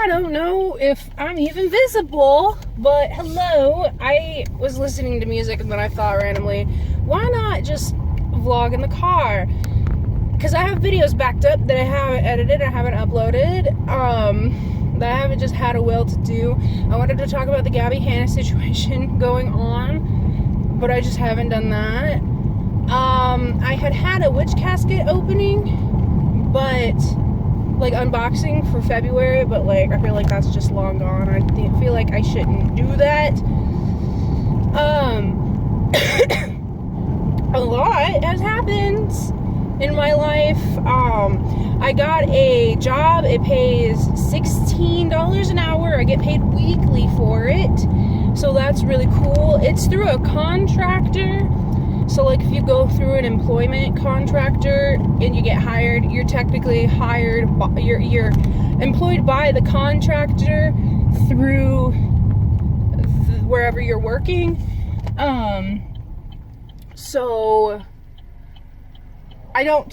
I don't know if I'm even visible, but hello. I was listening to music and then I thought randomly, why not just vlog in the car? Because I have videos backed up that I haven't edited, I haven't uploaded, that I haven't just had a will to do. I wanted to talk about the Gabby Hanna situation going on, but I just haven't done that. I had a witch casket opening, but like unboxing for February, but like I feel like that's just long gone. I feel like I shouldn't do that. A lot has happened in my life. I got a job. It pays $16 an hour. I get paid weekly for it, so that's really cool. It's through a contractor. So like if you go through an employment contractor and you get hired, you're technically hired, you're employed by the contractor through wherever you're working. So I don't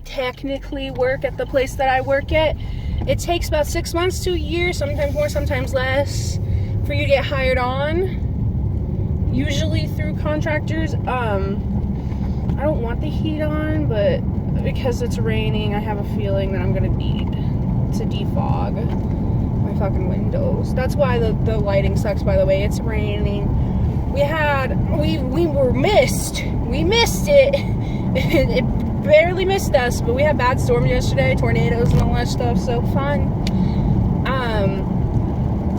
technically work at the place that I work at. It takes about 6 months to a year, sometimes more, sometimes less, for you to get hired on. Usually through contractors. I don't want the heat on, but because it's raining, I have a feeling that I'm gonna need to defog my fucking windows. That's why the lighting sucks, by the way. It's raining. We missed it. It barely missed us, but we had bad storms yesterday, tornadoes and all that stuff, so fun.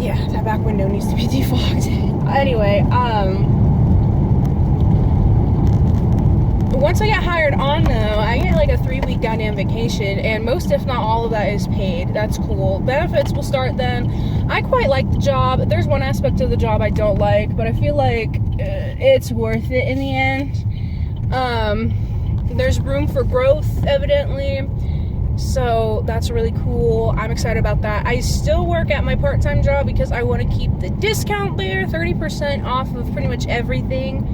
Yeah, that back window needs to be defogged. Anyway, once I get hired on though, I get like a 3-week goddamn vacation, and most if not all of that is paid. That's cool. Benefits will start then. I quite like the job. There's one aspect of the job I don't like, but I feel like it's worth it in the end. There's room for growth, evidently, so that's really cool. I'm excited about that. I still work at my part-time job because I want to keep the discount there, 30% off of pretty much everything.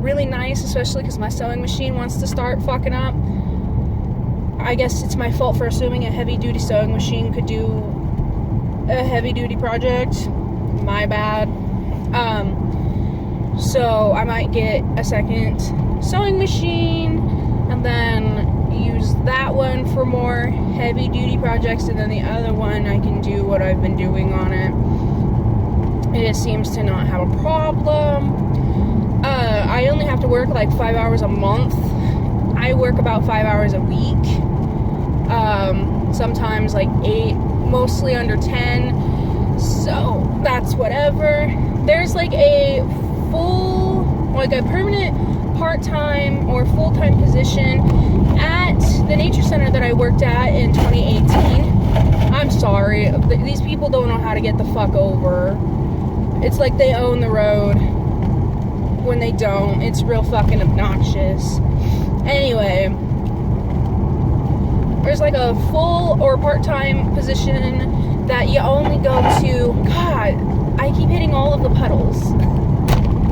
Really nice, especially because my sewing machine wants to start fucking up. I guess it's my fault for assuming a heavy-duty sewing machine could do a heavy-duty project. My bad. So I might get a second sewing machine and then use that one for more heavy-duty projects, and then the other one I can do what I've been doing on it. It seems to not have a problem. I only have to work like 5 hours a month. I work about 5 hours a week. Sometimes like 8, mostly under 10. So that's whatever. There's like a permanent part-time or full-time position at the nature center that I worked at in 2018. I'm sorry. These people don't know how to get the fuck over. It's like they own the road when they don't. It's real fucking obnoxious. Anyway, there's like a full or part-time position that you only go to. God, I keep hitting all of the puddles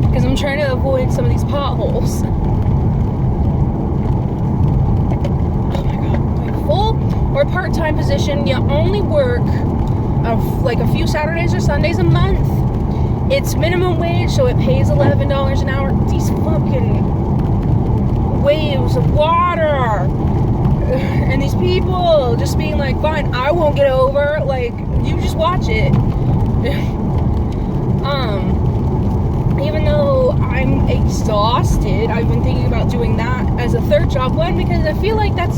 because I'm trying to avoid some of these potholes. Oh my god. Like full or part-time position, you only work like a few Saturdays or Sundays a month. It's minimum wage, so it pays $11 an hour. These fucking waves of water and these people just being like, fine, I won't get over. Like, you just watch it. Even though I'm exhausted, I've been thinking about doing that as a third job. One, because I feel like that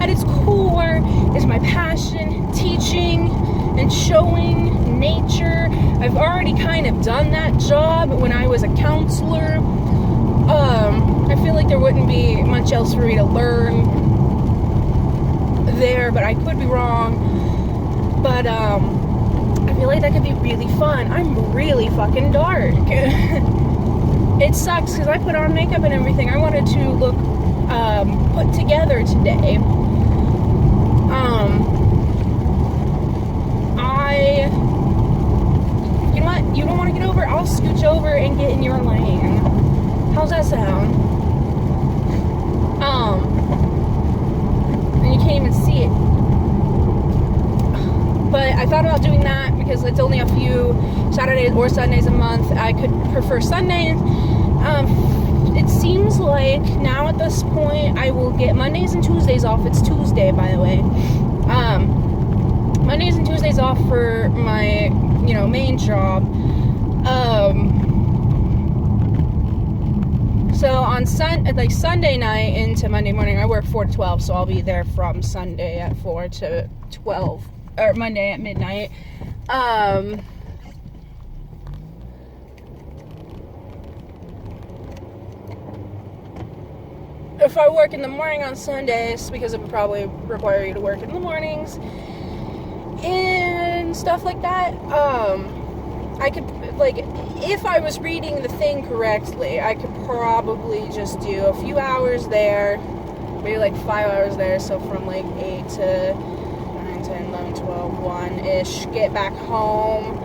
at its core is my passion, teaching and showing nature. I've already kind of done that job when I was a counselor. I feel like there wouldn't be much else for me to learn there, but I could be wrong. But I feel like that could be really fun. I'm really fucking dark. It sucks because I put on makeup and everything. I wanted to look put together today. You know what? You don't want to get over? I'll scooch over and get in your lane. How's that sound? And you can't even see it. I thought about doing that because it's only a few Saturdays or Sundays a month. I could prefer Sundays. It seems like now at this point I will get Mondays and Tuesdays off. It's Tuesday, by the way. Mondays and Tuesdays off for my, main job. So on Sunday night into Monday morning, I work 4 to 12, so I'll be there from Sunday at 4 to 12, or Monday at midnight. If I work in the morning on Sundays, because it would probably require you to work in the mornings and stuff like that, I could, if I was reading the thing correctly, I could probably just do a few hours there, maybe 5 hours there, so from 8 to 9, 10, 11, 12, 1-ish, get back home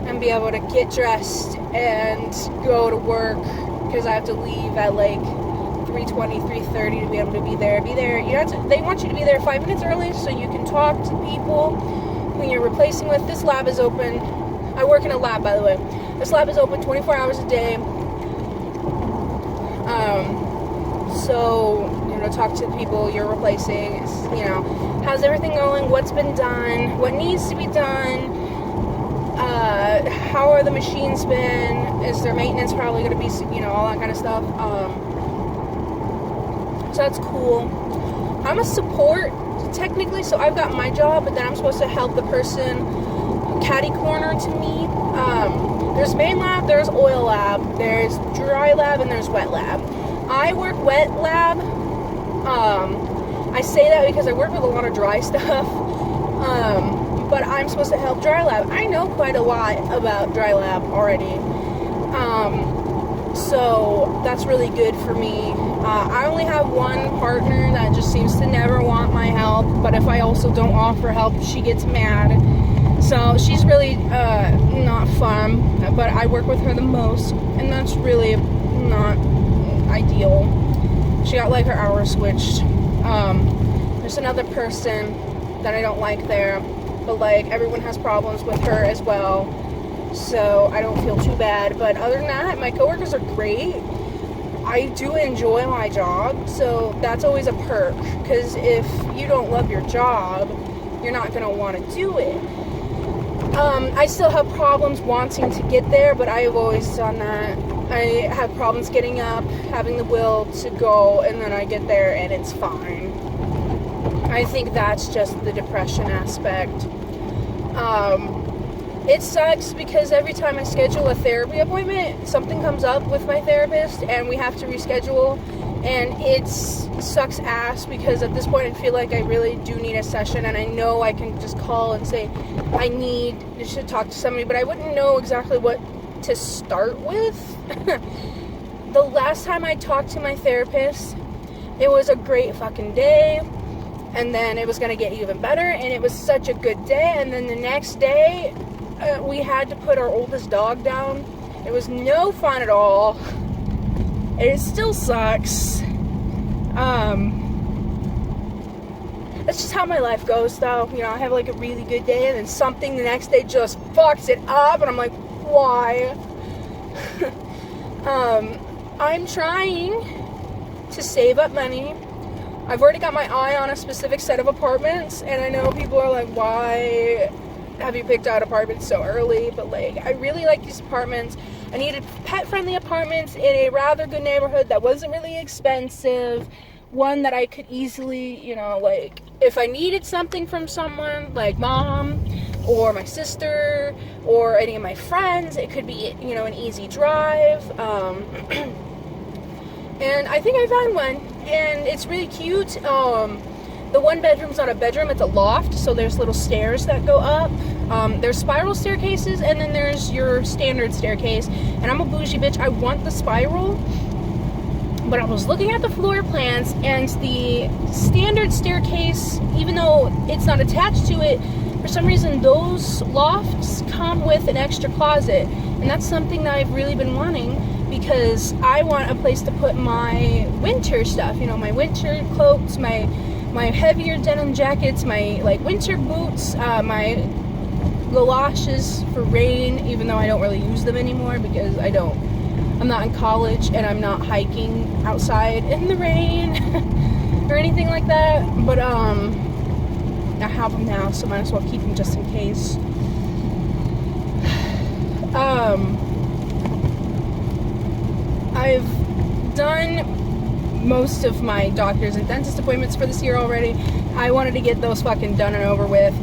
and be able to get dressed and go to work, because I have to leave at 3:20, 3:30 to be able to be there. They want you to be there 5 minutes early so you can talk to people who you're replacing with. This lab is open. I work in a lab, by the way. This lab is open 24 hours a day. So, talk to the people you're replacing. How's everything going? What's been done? What needs to be done? How are the machines been? Is their maintenance probably going to be, all that kind of stuff. So that's cool. I'm a support, technically, so I've got my job, but then I'm supposed to help the person catty corner to me. There's main lab, there's oil lab, there's dry lab, and there's wet lab. I work wet lab. I say that because I work with a lot of dry stuff, but I'm supposed to help dry lab. I know quite a lot about dry lab already, so that's really good for me. I only have one partner that just seems to never want my help, but if I also don't offer help, she gets mad. So she's really not fun, but I work with her the most, and that's really not ideal. She got her hours switched. There's another person that I don't like there, but everyone has problems with her as well, so I don't feel too bad. But other than that, my coworkers are great. I do enjoy my job, so that's always a perk, because if you don't love your job, you're not going to want to do it. I still have problems wanting to get there, but I have always done that. I have problems getting up, having the will to go, and then I get there and it's fine. I think that's just the depression aspect. It sucks because every time I schedule a therapy appointment, something comes up with my therapist and we have to reschedule, and it sucks ass because at this point I feel like I really do need a session, and I know I can just call and say I should talk to somebody, but I wouldn't know exactly what to start with. The last time I talked to my therapist, it was a great fucking day, and then it was going to get even better, and it was such a good day, and then the next day we had to put our oldest dog down. It was no fun at all. It still sucks. That's just how my life goes, though. I have a really good day, and then something the next day just fucks it up, and I'm like, why? I'm trying to save up money. I've already got my eye on a specific set of apartments, and I know people are like, why have you picked out apartments so early? But I really like these apartments. I needed pet-friendly apartments in a rather good neighborhood that wasn't really expensive, one that I could easily, if I needed something from someone, like mom, or my sister, or any of my friends, it could be, an easy drive, and I think I found one, and it's really cute. The one bedroom's not a bedroom, it's a loft, so there's little stairs that go up. There's spiral staircases, and then there's your standard staircase, and I'm a bougie bitch, I want the spiral, but I was looking at the floor plans, and the standard staircase, even though it's not attached to it, for some reason those lofts come with an extra closet, and that's something that I've really been wanting, because I want a place to put my winter stuff, my winter cloaks, my heavier denim jackets, my winter boots, my galoshes for rain, even though I don't really use them anymore because I'm not in college and I'm not hiking outside in the rain or anything like that. But I have them now, so might as well keep them just in case. I've done most of my doctor's and dentist appointments for this year already. I wanted to get those fucking done and over with.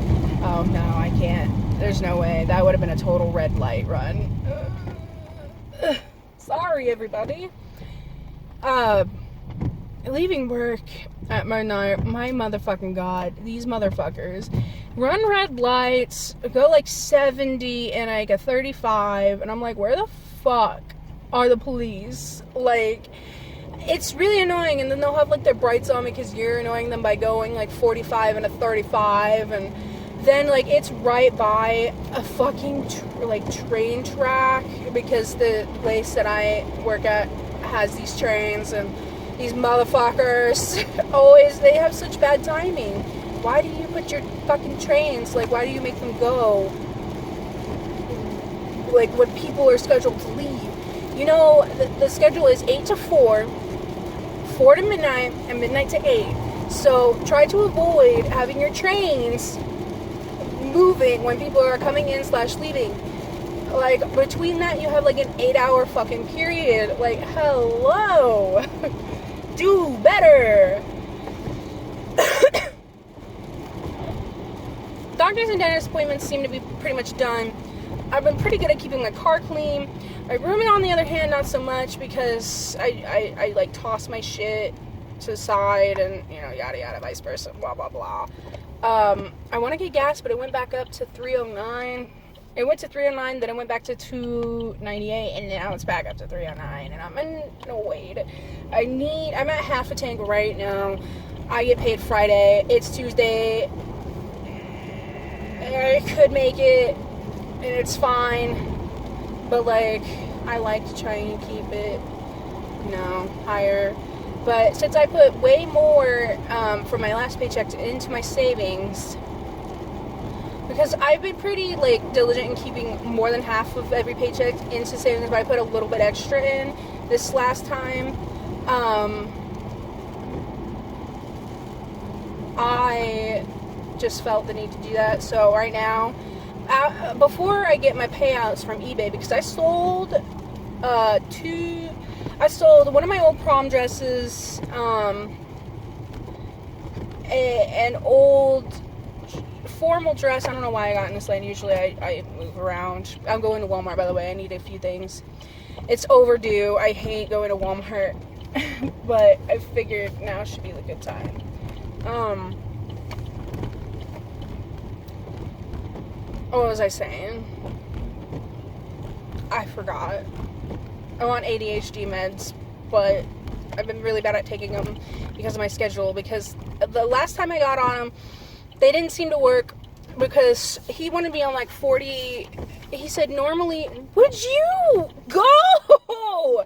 Oh no, I can't. There's no way. That would have been a total red light run. Sorry, everybody. Leaving work at my motherfucking god, these motherfuckers run red lights, go like 70 and like a 35, and I'm like, where the fuck are the police? Like, it's really annoying. And then they'll have like their brights on because you're annoying them by going like 45 and a 35, and then like it's right by a fucking train track, because the place that I work at has these trains, and these motherfuckers always, they have such bad timing. Why do you put your fucking trains, like, why do you make them go like when people are scheduled to leave? You know, the schedule is 8 to 4, 4 to midnight, and midnight to 8. So try to avoid having your trains moving when people are coming in / leaving. Like, between that, you have like an 8-hour fucking period. Like, hello. Do better. Doctors and dentist appointments seem to be pretty much done. I've been pretty good at keeping my car clean. My room, on the other hand, not so much, because I like toss my shit to the side, and you know, yada yada, vice versa, blah blah blah. I want to get gas, but it went back up to 309. It went to 309, then it went back to 298, and now it's back up to 309, and I'm annoyed. I'm at half a tank right now. I get paid Friday. It's Tuesday. I could make it, and it's fine, but like, I like to try and keep it, higher. But since I put way more from my last paycheck into my savings, because I've been pretty like diligent in keeping more than half of every paycheck into savings, but I put a little bit extra in this last time. I just felt the need to do that. So right now, before I get my payouts from eBay, because I sold one of my old prom dresses, an old formal dress. I don't know why I got in this lane. Usually I move around. I'm going to Walmart, by the way. I need a few things. It's overdue. I hate going to Walmart, but I figured now should be the good time. What was I saying? I forgot. I want ADHD meds, but I've been really bad at taking them because of my schedule, because the last time I got on them, they didn't seem to work, because he wanted me on like 40. He said, normally, would you go?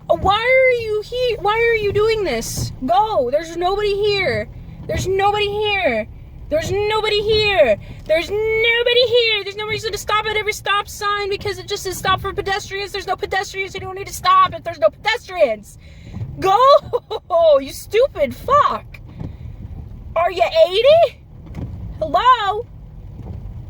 Why are you here? Why are you doing this? Go. There's nobody here. There's nobody here. There's nobody here. There's nobody here. There's no reason to stop at every stop sign, because it just says stop for pedestrians. There's no pedestrians. You don't need to stop if there's no pedestrians. Go. You stupid fuck. Are you 80? Hello?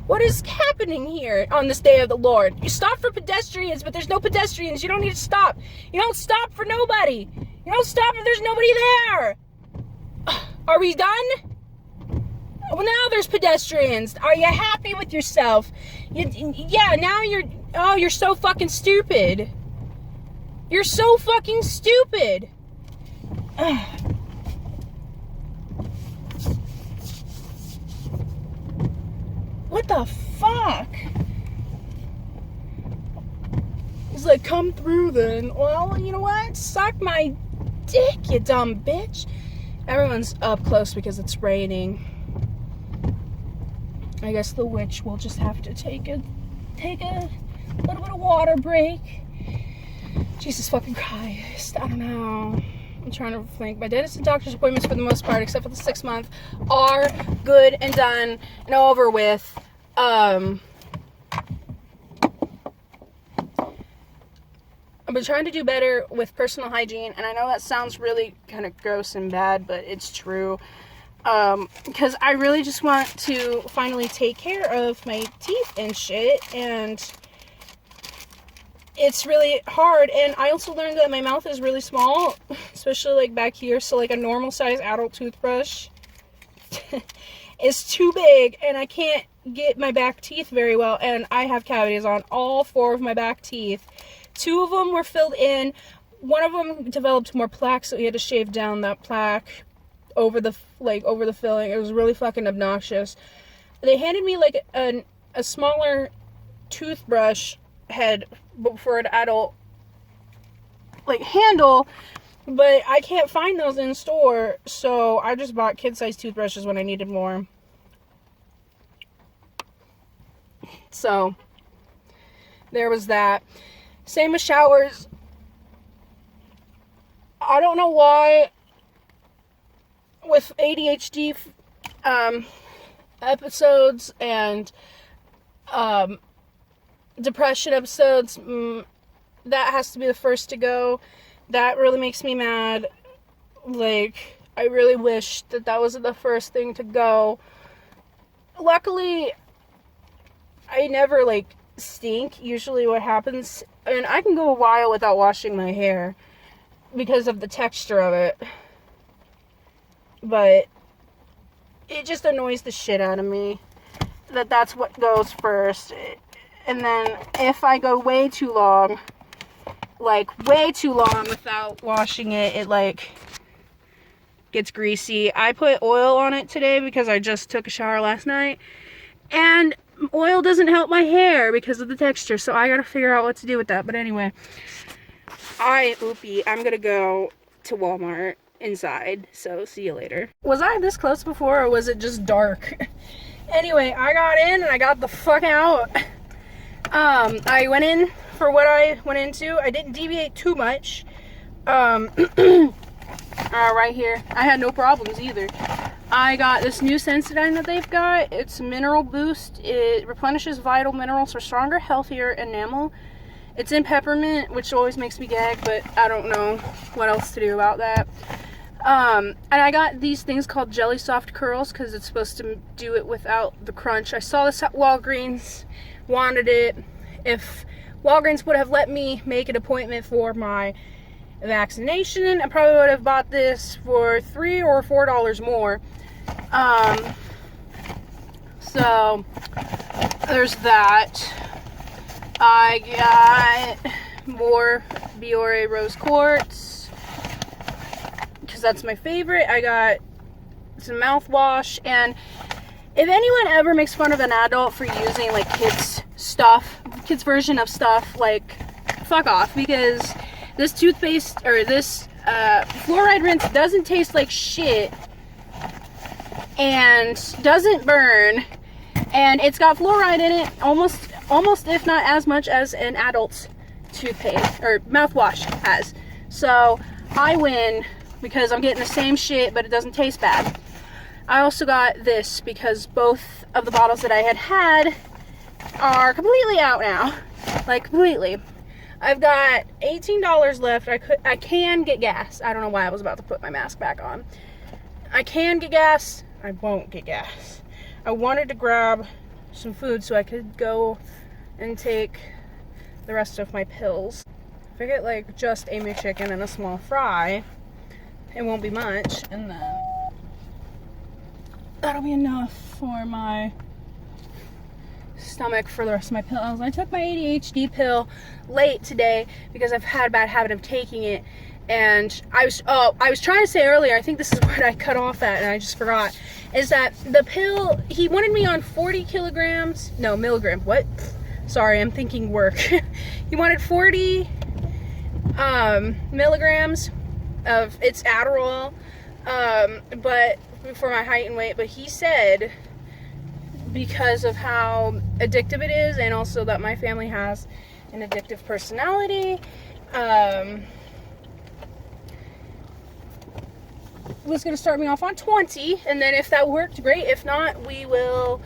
What is happening here on this day of the Lord? You stop for pedestrians, but there's no pedestrians. You don't need to stop. You don't stop for nobody. You don't stop if there's nobody there. Are we done? Well, now there's pedestrians. Are you happy with yourself? Yeah, now you're so fucking stupid. You're so fucking stupid. What the fuck? He's like, come through then. Well, you know what? Suck my dick, you dumb bitch. Everyone's up close because it's raining. I guess the witch will just have to take a little bit of water break. Jesus fucking Christ. I don't know. I'm trying to think. My dentist and doctor's appointments, for the most part, except for the 6 month, are good and done and over with. I've been trying to do better with personal hygiene, and I know that sounds really kind of gross and bad, but it's true. Because I really just want to finally take care of my teeth and shit, and it's really hard. And I also learned that my mouth is really small, especially like back here, so like a normal size adult toothbrush is too big, and I can't get my back teeth very well, and I have cavities on all 4 of my back teeth. 2 of them were filled in. One of them developed more plaque, so we had to shave down that plaque over the filling. It was really fucking obnoxious. They handed me like a smaller toothbrush head for an adult like handle, but I can't find those in store, so I just bought kid-sized toothbrushes when I needed more. So there was that. Same with showers. I don't know why with ADHD episodes and depression episodes, that has to be the first to go. That really makes me mad. Like, I really wish that wasn't the first thing to go. Luckily, I never like stink. Usually what happens, and I can go a while without washing my hair because of the texture of it, but it just annoys the shit out of me that's what goes first. And then if I go way too long without washing it, it like gets greasy. I put oil on it today because I just took a shower last night, and oil doesn't help my hair because of the texture, so I gotta figure out what to do with that. But anyway, I'm gonna go to Walmart inside, so see you later. Was I this close before, or was it just dark? Anyway, I got in and I got the fuck out. I went in for what I went into. I didn't deviate too much. Right here, I had no problems either. I got this new Sensodyne that they've got. It's Mineral Boost. It replenishes vital minerals for stronger, healthier enamel. It's in peppermint, which always makes me gag, but I don't know what else to do about that. And I got these things called Jelly Soft Curls because it's supposed to do it without the crunch. I saw this at Walgreens, wanted it. If Walgreens would have let me make an appointment for my vaccination, I probably would have bought this for $3 or $4 more. So there's that. I got more Biore Rose Quartz because that's my favorite. I got some mouthwash, and if anyone ever makes fun of an adult for using like kids version of stuff, like, fuck off, because this toothpaste or this fluoride rinse doesn't taste like shit and doesn't burn, and it's got fluoride in it almost if not as much as an adult's toothpaste or mouthwash has. So I win because I'm getting the same shit, but it doesn't taste bad. I also got this because both of the bottles that I had are completely out now. Like, completely. I've got $18 left. I can get gas. I don't know why I was about to put my mask back on. I can get gas. I won't get gas. I wanted to grab some food so I could go and take the rest of my pills. If I get like just a McChicken and a small fry, it won't be much, and then that'll be enough for my stomach for the rest of my pills. I took my ADHD pill late today because I've had a bad habit of taking it, and I was trying to say earlier, I think this is what I cut off at and I just forgot, is that the pill, he wanted me on 40 milligrams, what? Sorry, I'm thinking work. He wanted 40 milligrams of its Adderall, but for my height and weight, but he said because of how addictive it is, and also that my family has an addictive personality, was going to start me off on 20, and then if that worked, great. If not, we will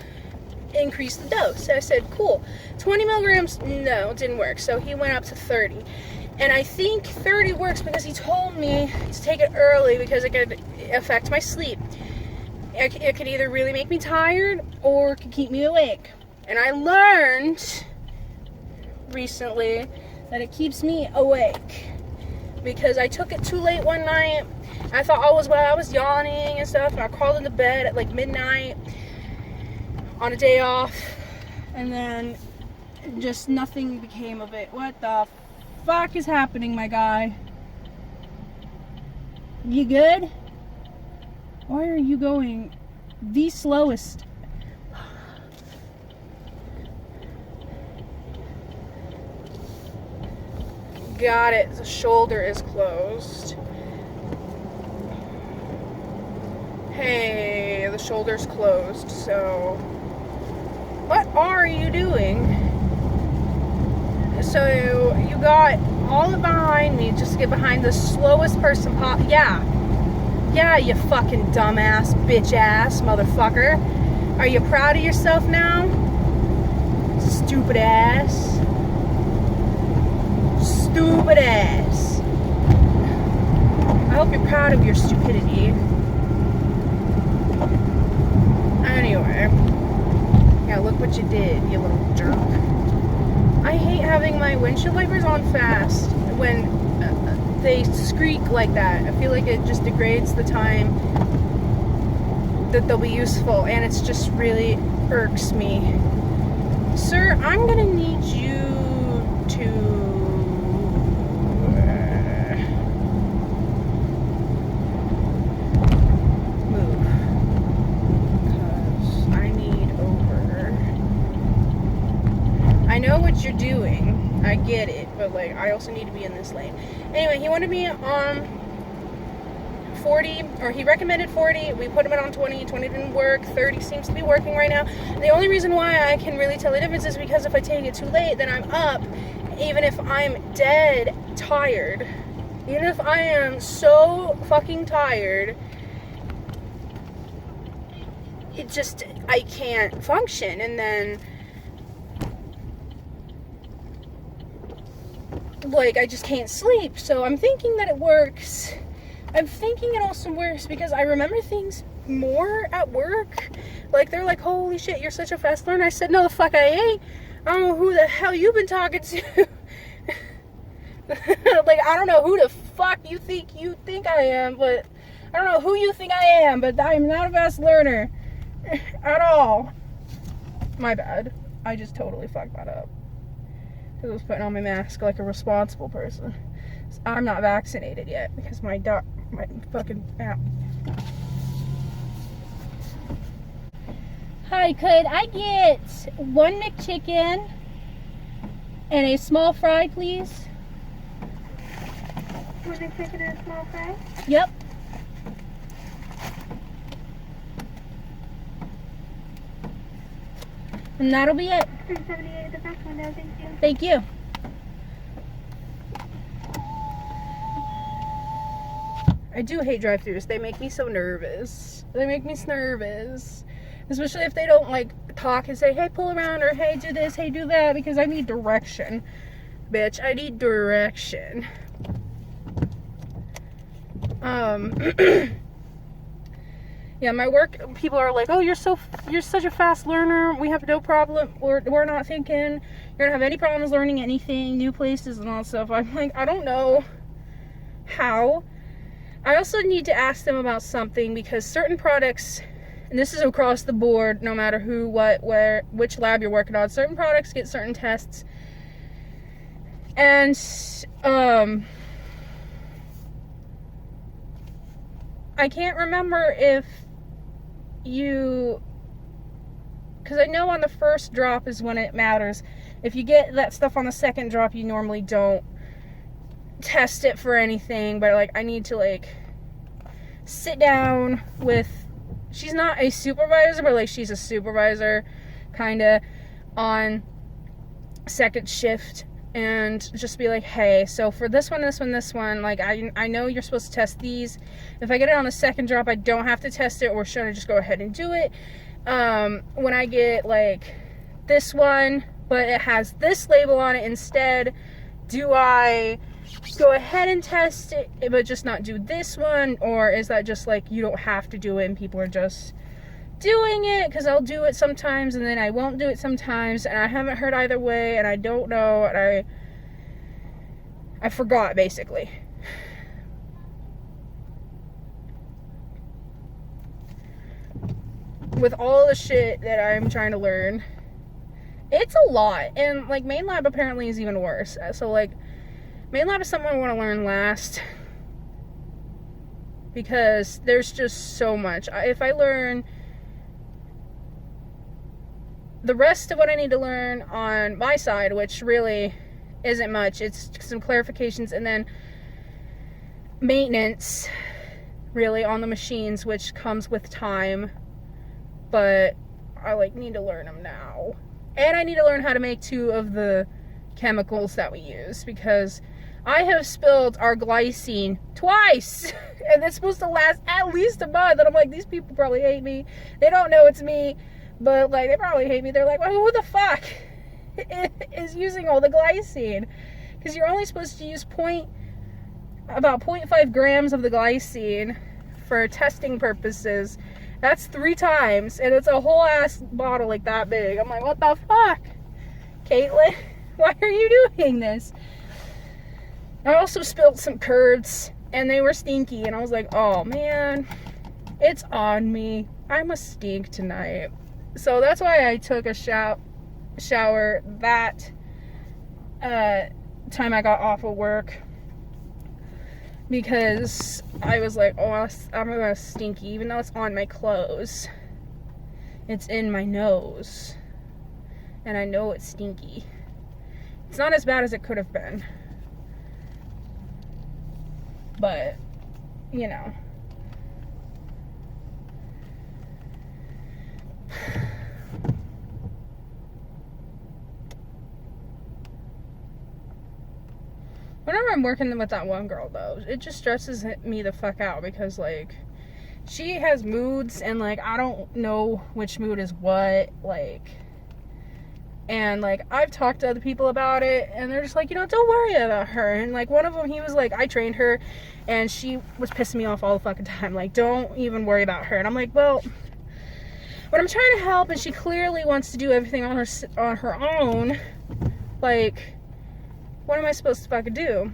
increase the dose. So I said, cool. 20 milligrams, no, it didn't work. So he went up to 30. And I think 30 works because he told me to take it early because it could affect my sleep. It could either really make me tired or it could keep me awake. And I learned recently that it keeps me awake because I took it too late one night. I thought I was yawning and stuff, and I crawled into bed at like midnight on a day off, and then just nothing became of it. What the fuck is happening, my guy? You good? Why are you going the slowest? Got it. The shoulder is closed. Hey, the shoulder's closed, so what are you doing? So you got all it behind me just to get behind the slowest person Yeah, you fucking dumbass, bitch ass motherfucker. Are you proud of yourself now? Stupid ass. Stupid ass. I hope you're proud of your stupidity. Anyway. Yeah, look what you did, you little jerk. I hate having my windshield wipers on fast when they squeak like that. I feel like it just degrades the time that they'll be useful, and it's just really irks me. Sir, I'm gonna need you to move, because I need over. I know what you're doing. I get it, but like I also need to be in this lane. Anyway, he wanted me on 40, or he recommended 40. We put him on 20. 20 didn't work. 30 seems to be working right now. The only reason why I can really tell the difference is because if I take it too late, then I'm up, even if I'm dead tired. Even if I am so fucking tired, it just, I can't function. And then like I just can't sleep. So I'm thinking that it works. I'm thinking it also works because I remember things more at work. Like they're like, holy shit, you're such a fast learner. I said, no the fuck I ain't. I don't know who the hell you've been talking to. Like I don't know who the fuck you think I am, but I don't know who you think I am, but I'm not a fast learner at all. My bad. I just totally fucked that up. I was putting on my mask like a responsible person. I'm not vaccinated yet because my fucking app. Hi, could I get one McChicken and a small fry, please? One McChicken and a small fry? Yep. And that'll be it. 378 at the back window, thank you. Thank you. I do hate drive-thrus. They make me so nervous. They make me nervous. Especially if they don't like talk and say, hey, pull around, or hey, do this, hey, do that, because I need direction. Bitch, I need direction. Yeah, my work people are like, oh, you're such a fast learner. We have no problem. We're not thinking you're gonna have any problems learning anything, new places and all that stuff. I'm like, I don't know how. I also need to ask them about something because certain products, and this is across the board, no matter who, what, where, which lab you're working on, certain products get certain tests. And I can't remember if because I know on the first drop is when it matters. If you get that stuff on the second drop, you normally don't test it for anything, but like I need to like sit down with, she's not a supervisor, but like she's a supervisor kind of on second shift, and just be like, hey, so for this one, like I know you're supposed to test these. If I get it on the second drop, I don't have to test it, or should I just go ahead and do it? When I get like this one, but it has this label on it instead, do I go ahead and test it, but just not do this one? Or is that just like you don't have to do it and people are just doing it? Because I'll do it sometimes and then I won't do it sometimes, and I haven't heard either way, and I don't know, and I forgot, basically. With all the shit that I'm trying to learn, it's a lot. And like main lab apparently is even worse. So like main lab is something I want to learn last, because there's just so much. If I learn the rest of what I need to learn on my side, which really isn't much, it's some clarifications and then maintenance really on the machines, which comes with time, but I like need to learn them now. And I need to learn how to make 2 of the chemicals that we use, because I have spilled our glycine twice and it's supposed to last at least a month, and I'm like, these people probably hate me. They don't know it's me, but like they probably hate me. They're like, well, who the fuck is using all the glycine? Because you're only supposed to use about 0.5 grams of the glycine for testing purposes. That's 3 times, and it's a whole ass bottle like that big. I'm like, what the fuck, Caitlin? Why are you doing this? I also spilled some curds, and they were stinky, and I was like, oh man, it's on me. I must stink tonight. So that's why I took a shower that time I got off of work, because I was like, oh, I'm gonna stinky, even though it's on my clothes. It's in my nose, and I know it's stinky. It's not as bad as it could have been, but you know. Whenever I'm working with that one girl, though, it just stresses me the fuck out, because like she has moods, and like I don't know which mood is what, like, and like I've talked to other people about it, and they're just like, you know, don't worry about her. And like one of them, he was like, I trained her and she was pissing me off all the fucking time, like, don't even worry about her. And I'm like, well, but I'm trying to help, and she clearly wants to do everything on her own. Like, what am I supposed to fucking do?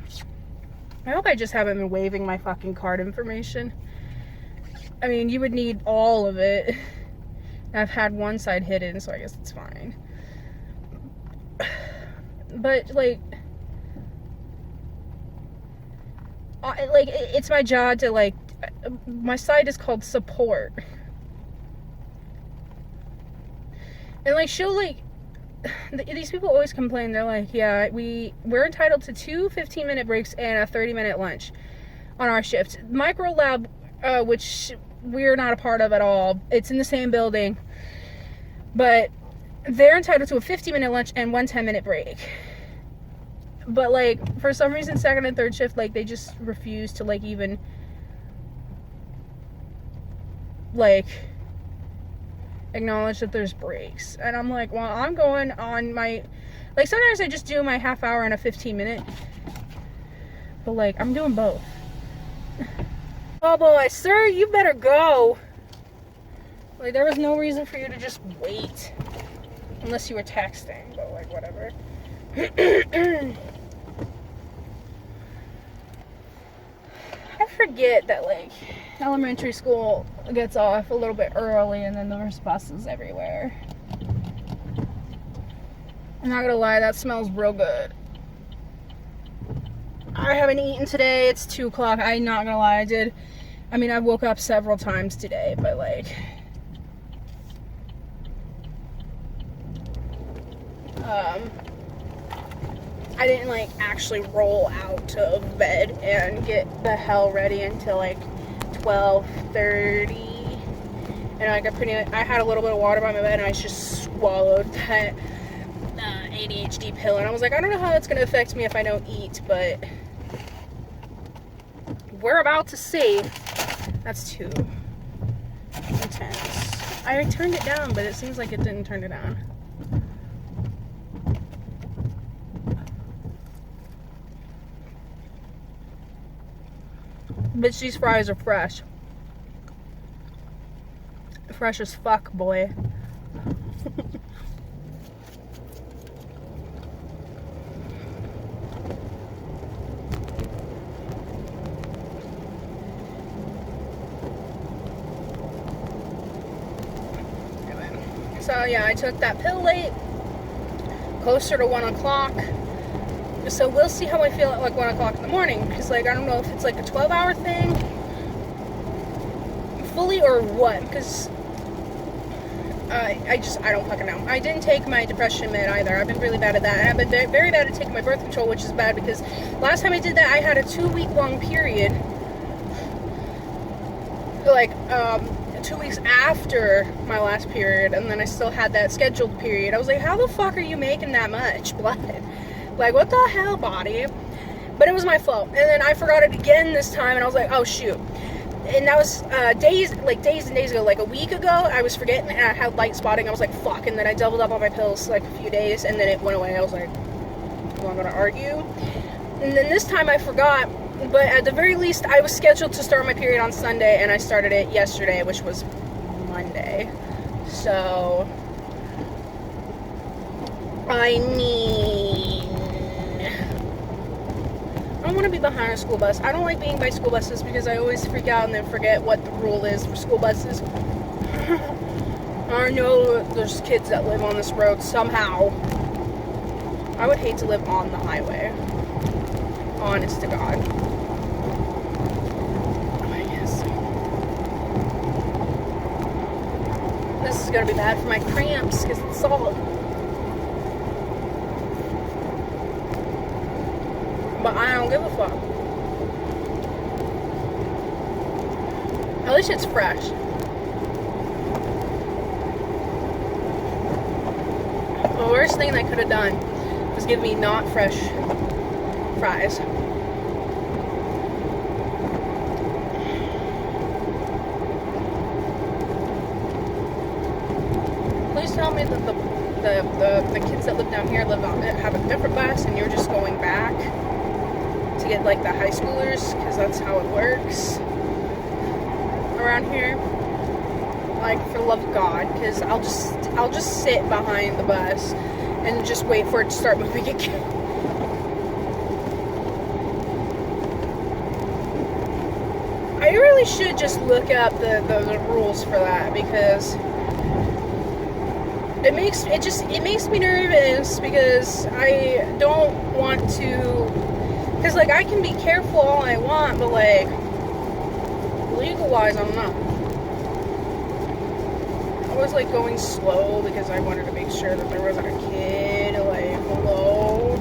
I hope I just haven't been waiving my fucking card information. I mean, you would need all of it. I've had one side hidden, so I guess it's fine. But like it's my job to like, my site is called support, and like she'll like, these people always complain. They're like, yeah, we're entitled to 2 15-minute breaks and a 30-minute lunch on our shift. Micro lab, which we're not a part of at all, it's in the same building, but they're entitled to a 50-minute lunch and 1 10-minute break. But like for some reason, second and third shift, like they just refuse to like even like acknowledge that there's breaks. And I'm like, well, I'm going on my, like, sometimes I just do my half hour and a 15-minute, but like I'm doing both. Oh boy, sir, you better go. Like, there was no reason for you to just wait, unless you were texting, but like whatever. I forget that like elementary school gets off a little bit early, and then there's buses everywhere. I'm not gonna lie, that smells real good. I haven't eaten today. It's 2 o'clock. I'm not gonna lie, I woke up several times today, but like I didn't like actually roll out of bed and get the hell ready until like 12:30, and like I had a little bit of water by my bed, and I just swallowed that ADHD pill, and I was like, I don't know how it's gonna affect me if I don't eat, but we're about to see. That's too intense. I turned it down, but it seems like it didn't turn it down. Bitch, these fries are fresh. Fresh as fuck, boy. So yeah, I took that pill late, closer to 1 o'clock. So we'll see how I feel at like 1 o'clock in the morning. Because like, I don't know if it's like a 12-hour thing fully or what. Because I don't fucking know. I didn't take my depression med either. I've been really bad at that. And I've been very bad at taking my birth control, which is bad because last time I did that, I had a 2-week-long period. Like, 2 weeks after my last period, and then I still had that scheduled period. I was like, how the fuck are you making that much blood? Like, what the hell, body? But it was my fault. And then I forgot it again this time, and I was like, oh, shoot. And that was days and days ago, like a week ago, I was forgetting, and I had light spotting. I was like, fuck. And then I doubled up on my pills like a few days, and then it went away. I was like, I'm not gonna argue. And then this time I forgot, but at the very least, I was scheduled to start my period on Sunday, and I started it yesterday, which was Monday. So, I don't want to be behind a school bus. I don't like being by school buses because I always freak out and then forget what the rule is for school buses. I know there's kids that live on this road somehow. I would hate to live on the highway. Honest to God. I guess. This is going to be bad for my cramps because it's salt. But I don't give a fuck. At least it's fresh. The worst thing they could have done was give me not fresh fries. Please tell me that the kids that live down here have a different bus and you're just going back to get like the high schoolers, because that's how it works around here. Like, for the love of God, because I'll just sit behind the bus and just wait for it to start moving again. I really should just look up the rules for that, because it makes me nervous, because I don't want to. Because, like, I can be careful all I want, but, like, legal-wise, I don't know. I was, like, going slow because I wanted to make sure that there wasn't a kid, like, below.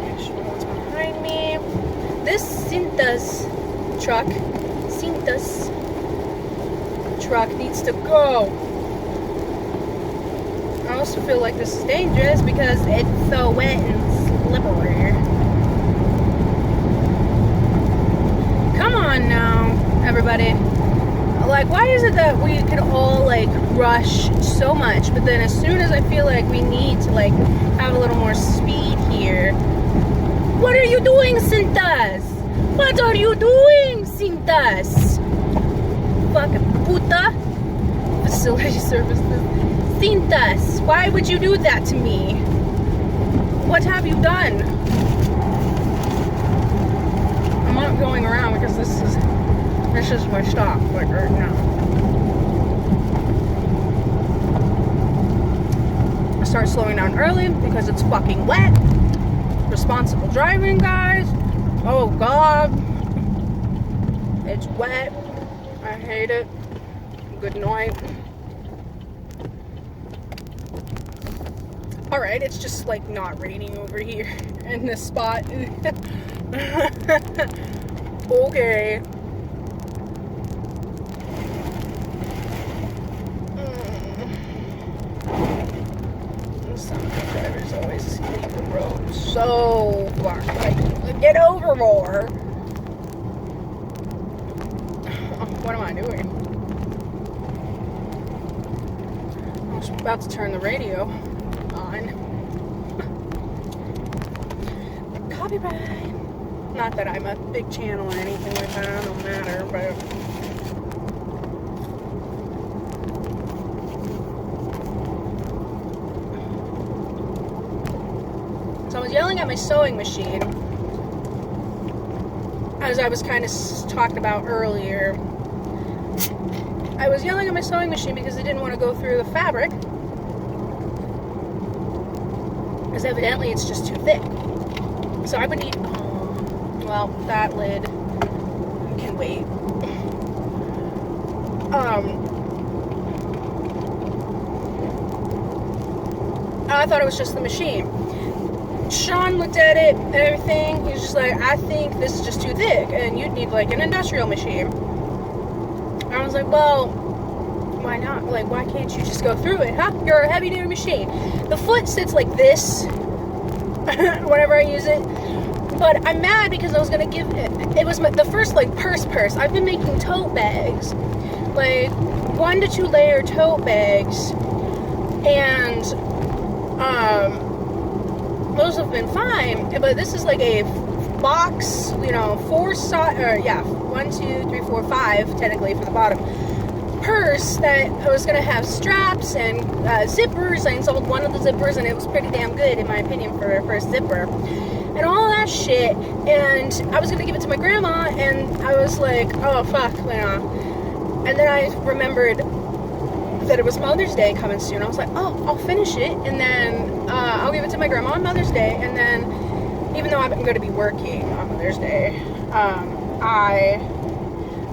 Make sure what's behind me. This Cintas truck needs to go. I also feel like this is dangerous because it's so wet and slippery. Come on now, everybody. Like, why is it that we could all, like, rush so much, but then as soon as I feel like we need to, like, have a little more speed here, what are you doing, Cintas? What are you doing, Cintas? Fucking puta. Facility services. Cintas, why would you do that to me? What have you done? I'm not going around because this is my stop, like, right now. I start slowing down early because it's fucking wet. Responsible driving, guys. Oh God, it's wet. I hate it. Good night. Alright, it's just like not raining over here in this spot. Okay. Some drivers always leave the road so far. Like, get over more. What am I doing? I was about to turn the radio on. Copyright. Not that I'm a big channel or anything like that, it don't matter, but... So I was yelling at my sewing machine, as I was kind of talked about earlier. I was yelling at my sewing machine because I didn't want to go through the fabric, because evidently it's just too thick. So I would need, well, that lid can wait. I thought it was just the machine. Sean looked at it and everything. He was just like, I think this is just too thick and you'd need like an industrial machine. I was like, well, why not? Like, why can't you just go through it, huh? You're a heavy duty machine. The foot sits like this whenever I use it. But I'm mad because I was gonna give it was the first like purse. I've been making tote bags, like 1 to 2 layer tote bags, and those have been fine. But this is like a box, you know, 1, 2, 3, 4, 5 technically for the bottom purse that I was gonna have straps and zippers. I installed one of the zippers and it was pretty damn good in my opinion for a first zipper. And all that shit, and I was gonna give it to my grandma, and I was like, oh fuck, and then I remembered that it was Mother's Day coming soon. I was like, oh, I'll finish it, and then I'll give it to my grandma on Mother's Day, and then, even though I'm going to be working on Mother's Day,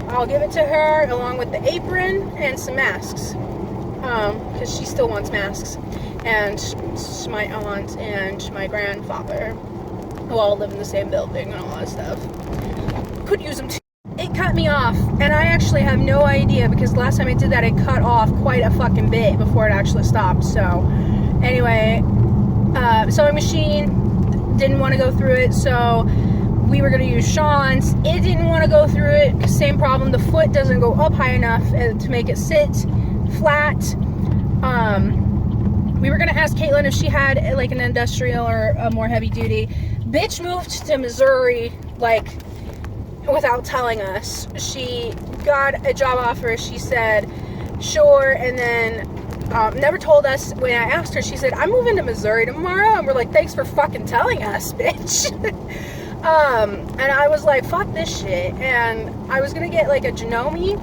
I'll give it to her along with the apron and some masks, because she still wants masks, and my aunt and my grandfather, who all live in the same building and all that stuff, could use them too. It cut me off, and I actually have no idea, because last time I did that, it cut off quite a fucking bit before it actually stopped. So, anyway, sewing machine, didn't want to go through it, so we were going to use Sean's. It didn't want to go through it, same problem, the foot doesn't go up high enough to make it sit flat. We were going to ask Caitlin if she had, like, an industrial or a more heavy duty. Bitch moved to Missouri, like, without telling us. She got a job offer, she said sure, and then never told us. When I asked her, she said, I'm moving to Missouri tomorrow, and we're like, thanks for fucking telling us, bitch. And I was like, fuck this shit, and I was gonna get like a Janome,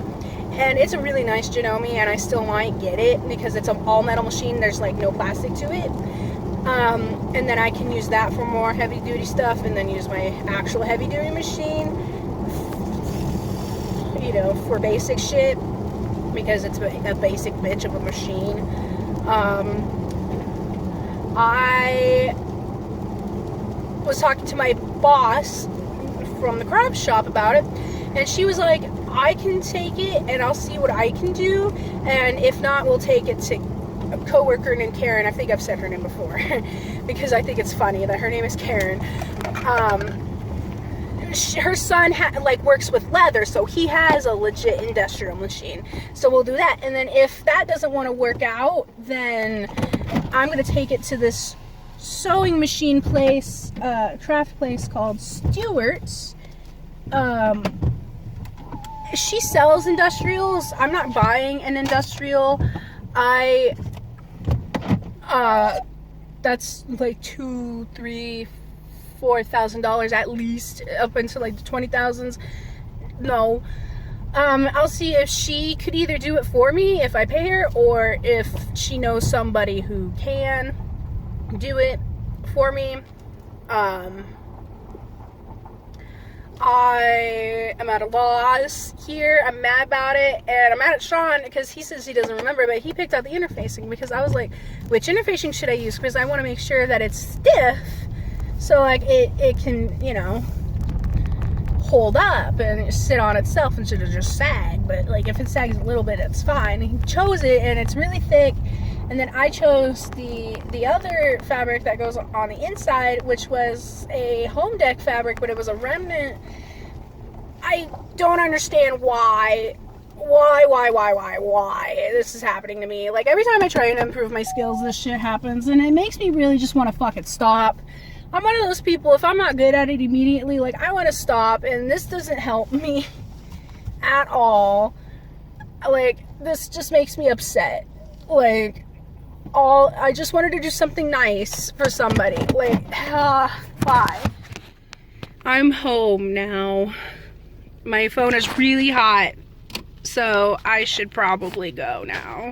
and it's a really nice Janome, and I still might get it because it's an all metal machine, there's like no plastic to it. And then I can use that for more heavy duty stuff, and then use my actual heavy duty machine, you know, for basic shit, because it's a basic bitch of a machine. I was talking to my boss from the craft shop about it, and she was like, I can take it and I'll see what I can do, and if not, we'll take it to a coworker named Karen. I think I've said her name before because I think it's funny that her name is Karen. Her son works with leather, so he has a legit industrial machine, so we'll do that. And then if that doesn't want to work out, then I'm going to take it to this sewing machine place, craft place called Stewart's. She sells industrials. I'm not buying an industrial. That's like $2,000, $3,000, $4,000 at least, up into like the 20,000s. No. I'll see if she could either do it for me if I pay her, or if she knows somebody who can do it for me. I am at a loss here. I'm mad about it, and I'm mad at Sean because he says he doesn't remember, but he picked out the interfacing, because I was like, which interfacing should I use? Because I want to make sure that it's stiff, so like it can, you know, hold up and sit on itself instead of just sag. But like if it sags a little bit, it's fine. He chose it, and it's really thick. And then I chose the other fabric that goes on the inside, which was a home deck fabric, but it was a remnant. I don't understand why this is happening to me. Like, every time I try to improve my skills, this shit happens, and it makes me really just want to fucking stop. I'm one of those people, if I'm not good at it immediately, like, I want to stop, and this doesn't help me at all. Like, this just makes me upset. Like, I just wanted to do something nice for somebody. Like, why? I'm home now. My phone is really hot, so I should probably go now.